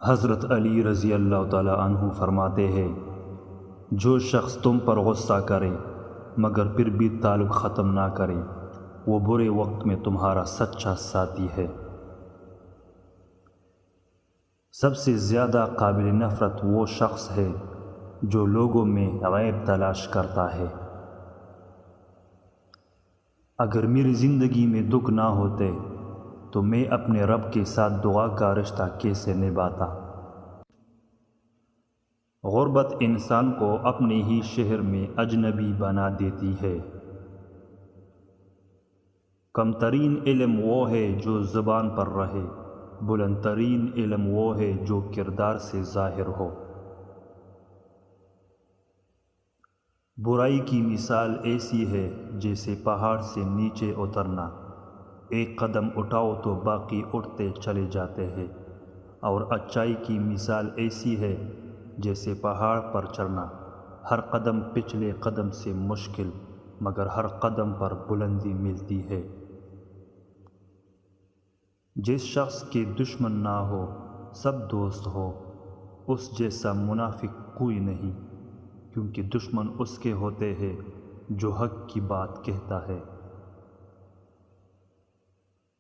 حضرت علی رضی اللہ تعالیٰ عنہ فرماتے ہیں، جو شخص تم پر غصہ کرے مگر پھر بھی تعلق ختم نہ کرے، وہ برے وقت میں تمہارا سچا ساتھی ہے۔ سب سے زیادہ قابل نفرت وہ شخص ہے جو لوگوں میں عیب تلاش کرتا ہے۔ اگر میری زندگی میں دکھ نہ ہوتے تو میں اپنے رب کے ساتھ دعا کا رشتہ کیسے نبھاتا۔ غربت انسان کو اپنے ہی شہر میں اجنبی بنا دیتی ہے۔ کم ترین علم وہ ہے جو زبان پر رہے، بلند ترین علم وہ ہے جو کردار سے ظاہر ہو۔ برائی کی مثال ایسی ہے جیسے پہاڑ سے نیچے اترنا، ایک قدم اٹھاؤ تو باقی اٹھتے چلے جاتے ہیں، اور اچائی کی مثال ایسی ہے جیسے پہاڑ پر چڑھنا، ہر قدم پچھلے قدم سے مشکل مگر ہر قدم پر بلندی ملتی ہے۔ جس شخص کے دشمن نہ ہو سب دوست ہو، اس جیسا منافق کوئی نہیں، کیونکہ دشمن اس کے ہوتے ہیں جو حق کی بات کہتا ہے۔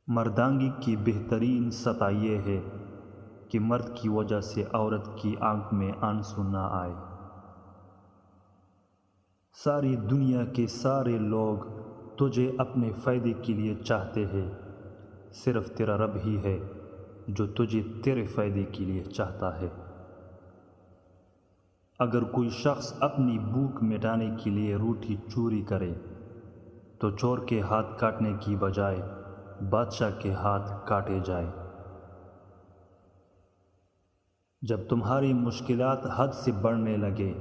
مردانگی کی بہترین سطح یہ ہے کہ مرد کی وجہ سے عورت کی آنکھ میں آنسو نہ آئے۔ ساری دنیا کے سارے لوگ تجھے اپنے فائدے کے لیے چاہتے ہیں، صرف تیرا رب ہی ہے جو تجھے تیرے فائدے کے لیے چاہتا ہے۔ اگر کوئی شخص اپنی بھوک مٹانے کے لیے روٹی چوری کرے تو چور کے ہاتھ کاٹنے کی بجائے بادشاہ کے ہاتھ کاٹے جائے۔ جب تمہاری مشکلات حد سے بڑھنے لگے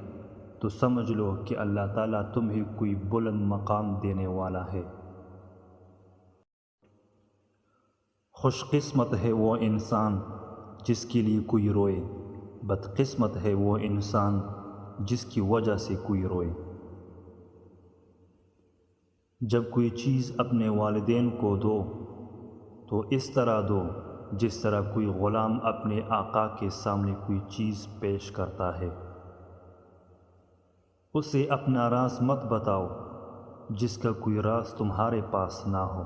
تو سمجھ لو کہ اللہ تعالیٰ تمہیں کوئی بلند مقام دینے والا ہے۔ خوش قسمت ہے وہ انسان جس کے لیے کوئی روئے، بد قسمت ہے وہ انسان جس کی وجہ سے کوئی روئے۔ جب کوئی چیز اپنے والدین کو دو تو اس طرح دو جس طرح کوئی غلام اپنے آقا کے سامنے کوئی چیز پیش کرتا ہے۔ اسے اپنا راز مت بتاؤ جس کا کوئی راز تمہارے پاس نہ ہو۔